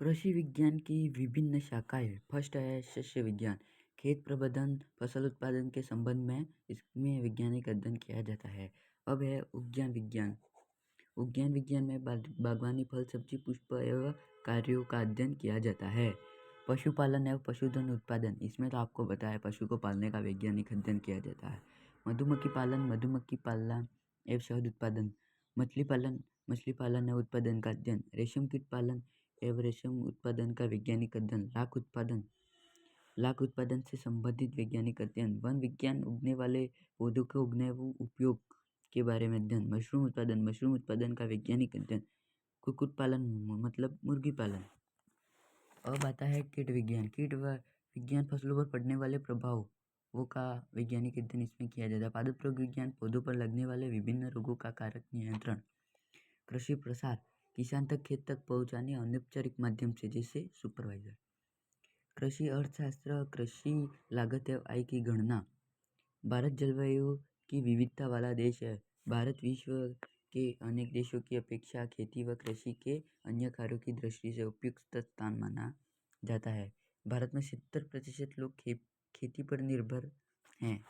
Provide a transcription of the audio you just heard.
कृषि विज्ञान की विभिन्न शाखाएं। फर्स्ट है शस्य विज्ञान। खेत प्रबंधन, फसल उत्पादन के संबंध में इसमें वैज्ञानिक अध्ययन किया जाता है। अब है उद्यान विज्ञान। उद्यान विज्ञान में बागवानी, फल, सब्जी, पुष्प एवं कार्यों का अध्ययन किया जाता है। पशुपालन एवं पशुधन उत्पादन, इसमें तो आपको बताया पशु को पालने का वैज्ञानिक अध्ययन किया जाता है। मधुमक्खी पालन, मधुमक्खी पालन एवं शहद उत्पादन। मछली पालन एवं उत्पादन का अध्ययन। रेशम कीट पालन एवं रेशम उत्पादन का वैज्ञानिक अध्ययन। लाख उत्पादन से संबंधित वैज्ञानिक अध्ययन। वन विज्ञान, उगने वाले पौधों के उगने एवं उपयोग के बारे में अध्ययन। मशरूम उत्पादन का वैज्ञानिक अध्ययन। कुक्कुट पालन मतलब मुर्गी पालन। अब आता है कीट विज्ञान। कीट विज्ञान फसलों पर पड़ने वाले प्रभावों का वैज्ञानिक अध्ययन इसमें किया जाता है। पादप रोग विज्ञान, पौधों पर लगने वाले विभिन्न रोगों का कारक नियंत्रण। कृषि प्रसार, किसान तक खेत तक पहुंचाने अनौपचारिक माध्यम से, जैसे सुपरवाइजर। कृषि अर्थशास्त्र, कृषि लागत एवं आय की गणना। भारत जलवायु की विविधता वाला देश है। भारत विश्व के अनेक देशों की अपेक्षा खेती व कृषि के अन्य कार्यों की दृष्टि से उपयुक्त स्थान माना जाता है। भारत में 70% लोग खेती पर निर्भर हैं।